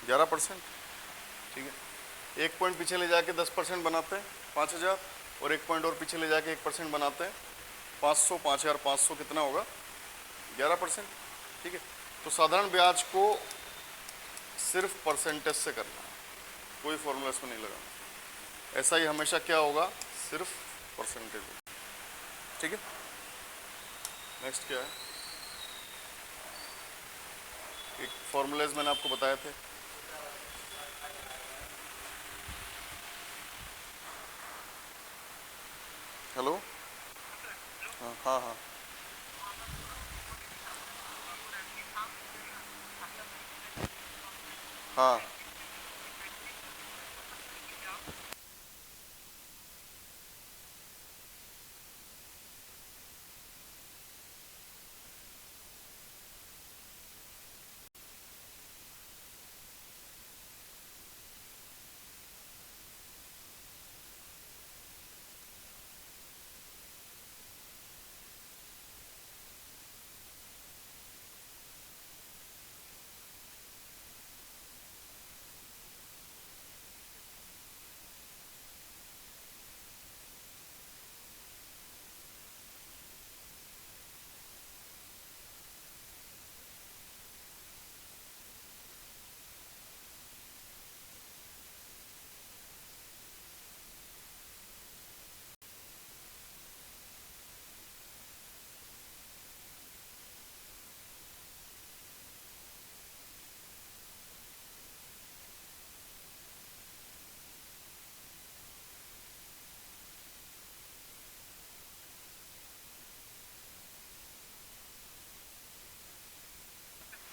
11%। ठीक है, एक पॉइंट पीछे ले जाके 10% बनाते हैं 5,000, और एक पॉइंट और पीछे ले जाके 1% बनाते हैं 500, 5,500 कितना होगा? 11%। ठीक है, तो साधारण ब्याज को सिर्फ परसेंटेज से करना है, कोई फॉर्मूला इसमें नहीं लगाना। ऐसा ही हमेशा क्या होगा? सिर्फ परसेंटेज होगा। ठीक है, नेक्स्ट क्या है? एक फॉर्मूलेज मैंने आपको बताए थे, हेलो, हाँ हाँ हाँ, हाँ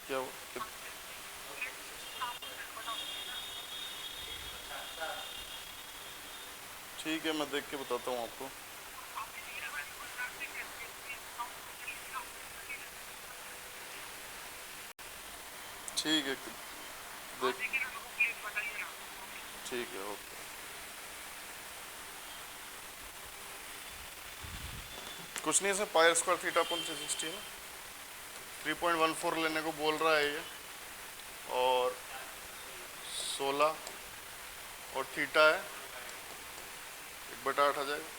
क्या हुआ? ठीक है, मैं देख के बताता हूँ आपको। ठीक है, देख, ठीक है, ओके। कुछ नहीं, इसमें पाई स्क्वायर थीटा अपॉन 360 है, 3.14 लेने को बोल रहा है ये, और 16 और थीटा है 1/8 आ जाएगा।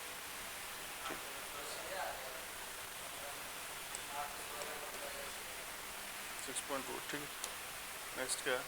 6.2, ठीक है, नेक्स्ट क्या है?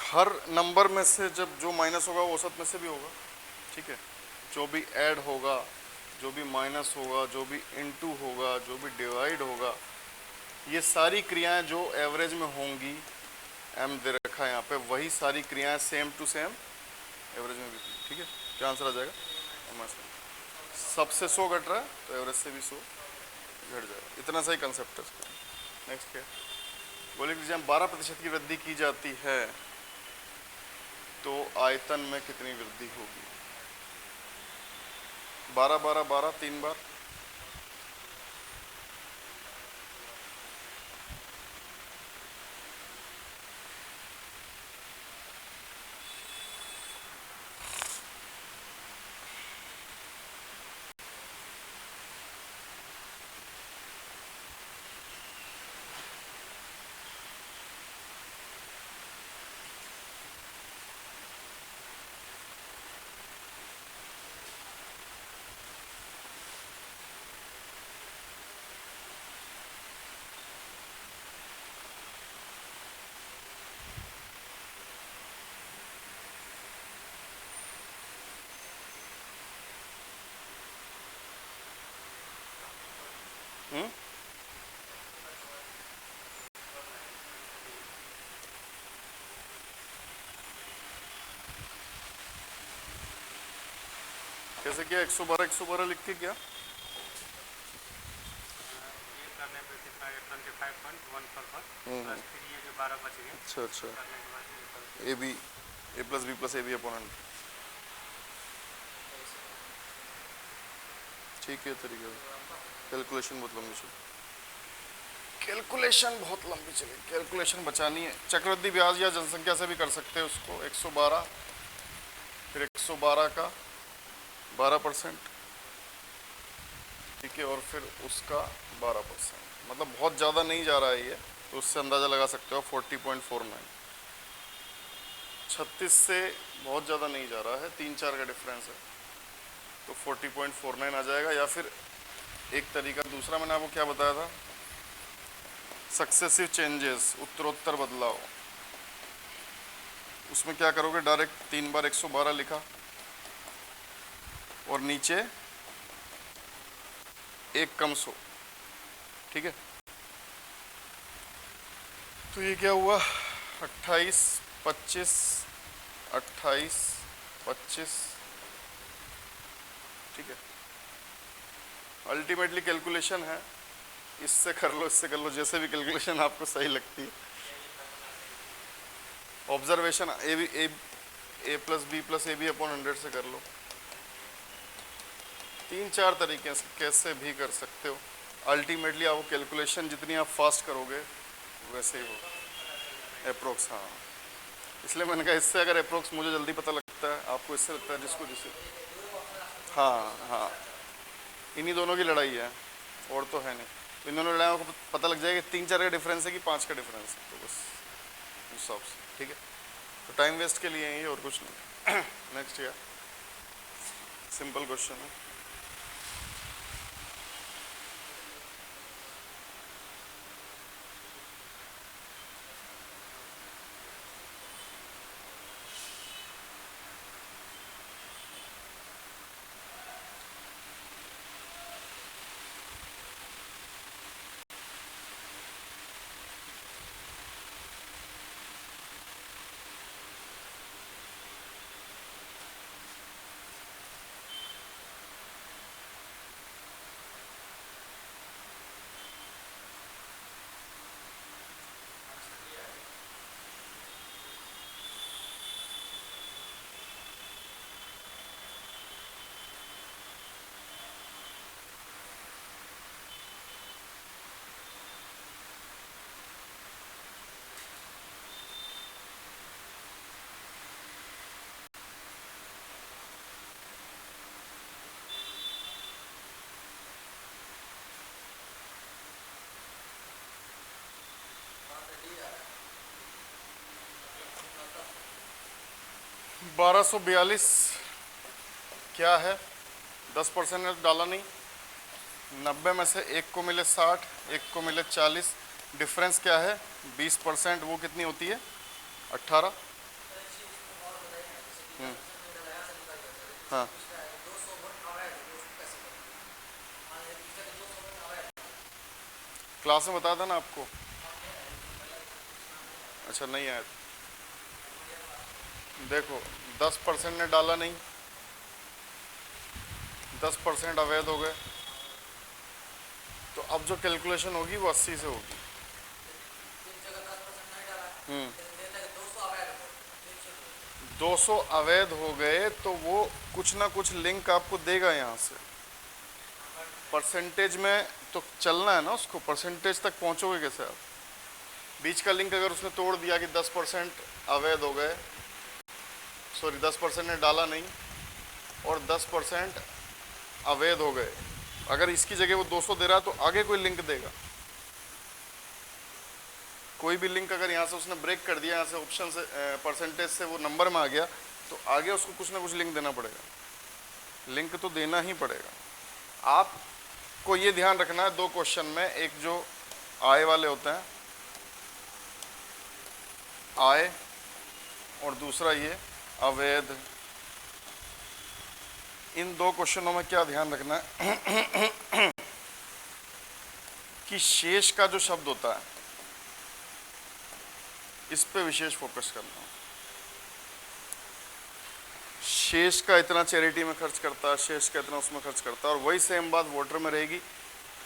हर नंबर में से जब जो माइनस होगा वो औसत में से भी होगा, ठीक है। जो भी ऐड होगा, जो भी माइनस होगा, जो भी इनटू होगा, जो भी डिवाइड होगा, ये सारी क्रियाएं जो एवरेज में होंगी, एम दे रखा है यहाँ पे, वही सारी क्रियाएं सेम टू सेम एवरेज में भी होंगी, ठीक है। क्या आंसर आ जाएगा? सबसे 100 घट रहा है तो एवरेज से भी 100 घट जाएगा। इतना सही कंसेप्ट है इसका। नेक्स्ट क्या? बोले कि जब 12% की वृद्धि की जाती है तो आयतन में कितनी वृद्धि होगी? 12 12 12 3 बार। कैसे किया? 112 112 लिख के क्या? ये करने पे कितना 25.14 प्लस फिर ये जो 12 बच गए अच्छा अच्छा, करने के बाद ये कर A B A plus B plus A B upon, ठीक है। तरीका कैलकुलेशन बहुत लंबी चली, कैलकुलेशन बहुत लंबी चली, कैलकुलेशन बचानी है। चक्रवृद्धि ब्याज या जनसंख्या से भी कर सकते हैं उसको। 112 फिर 112 का 12%, ठीक है, और फिर उसका 12%, मतलब बहुत ज़्यादा नहीं जा रहा है ये, तो उससे अंदाज़ा लगा सकते हो 40.49। 36 से बहुत ज़्यादा नहीं जा रहा है, 3-4 का डिफरेंस है, तो 40.49 आ जाएगा। या फिर एक तरीका दूसरा मैंने आपको क्या बताया था, सक्सेसिव चेंजेस, उत्तरोत्तर बदलाव, उसमें क्या करोगे, डायरेक्ट 3 बार 112 लिखा और नीचे एक कम 100, ठीक है। तो ये क्या हुआ, 28 25 28 25, ठीक है। अल्टीमेटली कैलकुलेशन है, इससे कर लो इससे कर लो, जैसे भी कैलकुलेशन आपको सही लगती है। Observation A plus B plus A B upon 100 से कर लो। 3-4 तरीके से कैसे भी कर सकते हो। अल्टीमेटली आपको कैलकुलेशन जितनी आप फास्ट करोगे वैसे ही हो, अप्रोक्स। हाँ, इसलिए मैंने कहा इससे अगर अप्रोक्स मुझे जल्दी पता लगता है, आपको इससे लगता है जिसको जिससे। हाँ हाँ, इन्हीं दोनों की लड़ाई है और तो है नहीं। तो इन दोनों लड़ाइयों को पता लग जाएगा 3-4 का डिफरेंस है कि 5 का डिफरेंस है, तो बस उस हिसाब से, ठीक है। तो टाइम वेस्ट के लिए ही और कुछ नहीं। नेक्स्ट क्या, सिंपल क्वेश्चन है। 1242 क्या है? 10% ने डाला नहीं। 90 में से एक को मिले 60, एक को मिले 40, डिफरेंस क्या है? 20%। वो कितनी होती है? 18। हाँ, क्लास में बताया था ना आपको। अच्छा, नहीं आया। देखो, 10% ने डाला नहीं, 10% अवैध हो गए, तो अब जो कैलकुलेशन होगी वो 80 से होगी। 200 अवैध हो गए तो वो कुछ ना कुछ लिंक आपको देगा यहाँ से। परसेंटेज में तो चलना है ना उसको, परसेंटेज तक पहुँचोगे कैसे आप? बीच का लिंक अगर उसने तोड़ दिया कि 10% अवैध हो गए, सॉरी 10% ने डाला नहीं और 10% अवैध हो गए, अगर इसकी जगह वो 200 दे रहा है तो आगे कोई लिंक देगा। कोई भी लिंक अगर यहाँ से उसने ब्रेक कर दिया, यहाँ से ऑप्शन से परसेंटेज से वो नंबर में आ गया, तो आगे उसको कुछ ना कुछ लिंक देना पड़ेगा। लिंक तो देना ही पड़ेगा। आपको ये ध्यान रखना है, दो क्वेश्चन में, एक जो आय वाले होते हैं, आय, और दूसरा ये अवैध। इन दो क्वेश्चनों में क्या ध्यान रखना है कि शेष का जो शब्द होता है इस पे विशेष फोकस करना। शेष का इतना चैरिटी में खर्च करता है, शेष का इतना उसमें खर्च करता है, और वही सेम बात वोटर में रहेगी।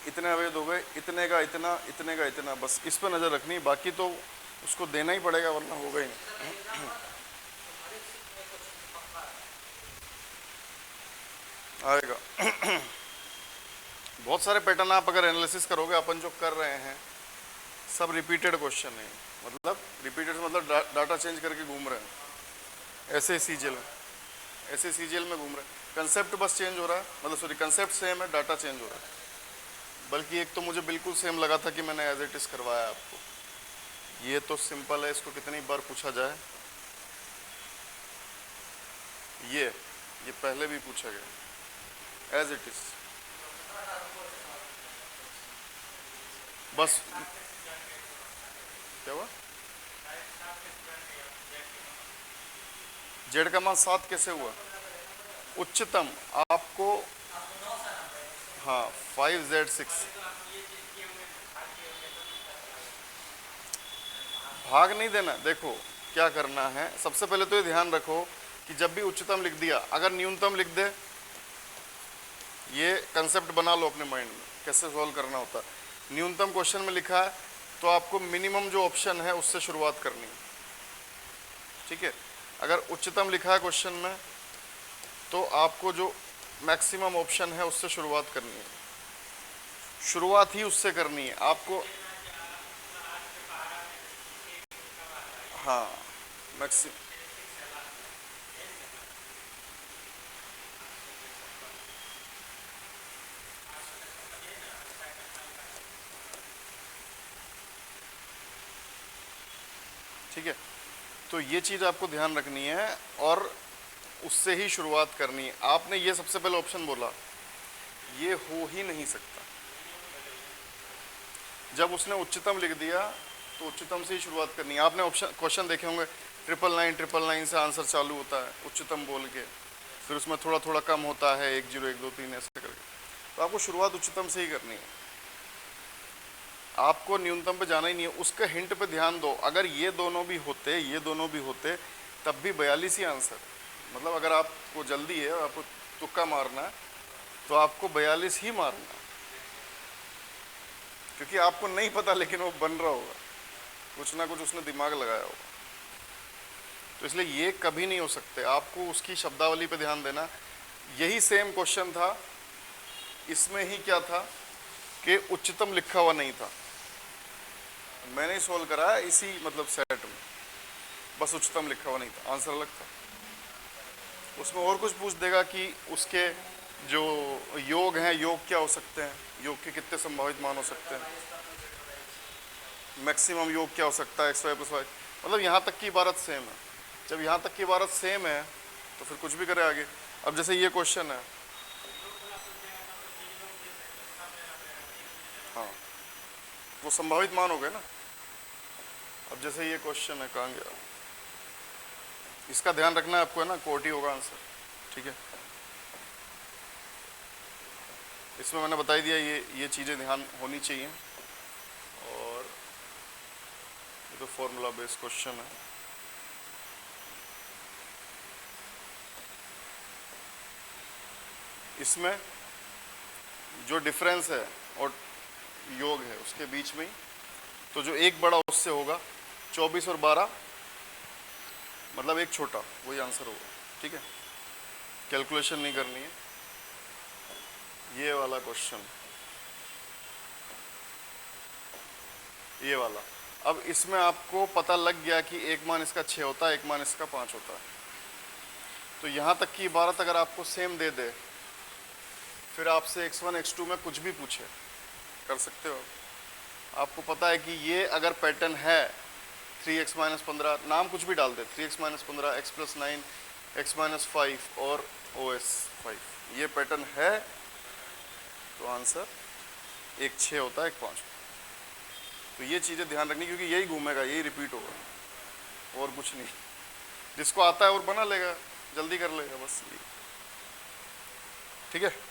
इतने अवैध हो गए, इतने का इतना, इतने का इतना, बस इस पे नज़र रखनी। बाकी तो उसको देना ही पड़ेगा, वरना होगा ही नहीं। आएगा। बहुत सारे पैटर्न आप अगर एनालिसिस करोगे, अपन जो कर रहे हैं सब रिपीटेड क्वेश्चन है। मतलब रिपीटेड मतलब डाटा चेंज करके घूम रहे हैं, ऐसे सीजीएल में, ऐसे सीजीएल में घूम रहे हैं। कंसेप्ट बस चेंज हो रहा है, मतलब सॉरी कंसेप्ट सेम है, डाटा चेंज हो रहा है। बल्कि एक तो मुझे बिल्कुल सेम लगा था कि मैंने एज इट इज करवाया आपको। ये तो सिंपल है, इसको कितनी बार पूछा जाए। ये पहले भी पूछा गया, एज इट इज। बस क्या हुआ? जेड का मान 7 कैसे हुआ? उच्चतम आपको, हाँ 5Z6 भाग नहीं देना। देखो क्या करना है, सबसे पहले तो ये ध्यान रखो कि जब भी उच्चतम लिख दिया, अगर न्यूनतम लिख दे, ये कंसेप्ट बना लो अपने माइंड में कैसे सॉल्व करना होता है। न्यूनतम क्वेश्चन में लिखा है तो आपको मिनिमम जो ऑप्शन है उससे शुरुआत करनी है, ठीक है। अगर उच्चतम लिखा है क्वेश्चन में तो आपको जो मैक्सिमम ऑप्शन है उससे शुरुआत करनी है, शुरुआत ही उससे करनी है आपको। हाँ मैक्सिमम, ठीक है। तो ये चीज़ आपको ध्यान रखनी है और उससे ही शुरुआत करनी है। आपने ये सबसे पहले ऑप्शन बोला, ये हो ही नहीं सकता। जब उसने उच्चतम लिख दिया तो उच्चतम से ही शुरुआत करनी है। आपने ऑप्शन क्वेश्चन देखे होंगे, 999 से आंसर चालू होता है उच्चतम बोल के, फिर उसमें थोड़ा थोड़ा कम होता है, 1 0 1 2 3 ऐसे करके। तो आपको शुरुआत उच्चतम से ही करनी है, आपको न्यूनतम पे जाना ही नहीं है। उसके हिंट पे ध्यान दो, अगर ये दोनों भी होते, ये दोनों भी होते, तब भी 42 ही आंसर। मतलब अगर आपको जल्दी है, आपको तुक्का मारना है, तो आपको 42 ही मारना है, क्योंकि आपको नहीं पता लेकिन वो बन रहा होगा, कुछ ना कुछ उसने दिमाग लगाया होगा। तो इसलिए ये कभी नहीं हो सकते। आपको उसकी शब्दावली पे ध्यान देना। यही सेम क्वेश्चन था, इसमें ही क्या था कि उच्चतम लिखा हुआ नहीं था। मैंने सोल्व करा इसी मतलब सेट में, बस उच्चतम लिखा हुआ नहीं था, आंसर अलग था। उसमें और कुछ पूछ देगा कि उसके जो योग हैं, योग क्या हो सकते हैं, योग के कितने संभावित मान हो सकते हैं, मैक्सिमम योग क्या हो सकता है, x y + y। मतलब यहाँ तक की इबारत सेम है। जब यहाँ तक की इबारत सेम है तो फिर कुछ भी करे आगे। अब जैसे ये क्वेश्चन है, हाँ वो संभावित मान हो गए ना। अब जैसे ये क्वेश्चन है, कहाँ गया, इसका ध्यान रखना है आपको, है ना, कोटी होगा आंसर, ठीक है। इसमें मैंने बता ही दिया, ये चीज़ें ध्यान होनी चाहिए। और ये तो फॉर्मूला बेस्ड क्वेश्चन है। इसमें जो डिफरेंस है और योग है उसके बीच में ही, तो जो एक बड़ा उससे होगा 24 और 12, मतलब एक छोटा, वही आंसर होगा, ठीक है। कैलकुलेशन नहीं करनी है। ये वाला क्वेश्चन, ये वाला, अब इसमें आपको पता लग गया कि एक मान इसका 6 होता है, एक मान इसका 5 होता है। तो यहाँ तक की इबारत अगर आपको सेम दे दे, फिर आपसे x1 x2 में कुछ भी पूछे, कर सकते हो। आपको पता है कि ये अगर पैटर्न है 3x - 15, नाम कुछ भी डाल दे, 3x - 15, x + 9, x - 5 और OS 5, ये पैटर्न है, तो आंसर एक 6 होता है, एक 5। तो ये चीज़ें ध्यान रखनी, क्योंकि यही घूमेगा, यही रिपीट होगा और कुछ नहीं। जिसको आता है और बना लेगा, जल्दी कर लेगा, बस ये, ठीक है।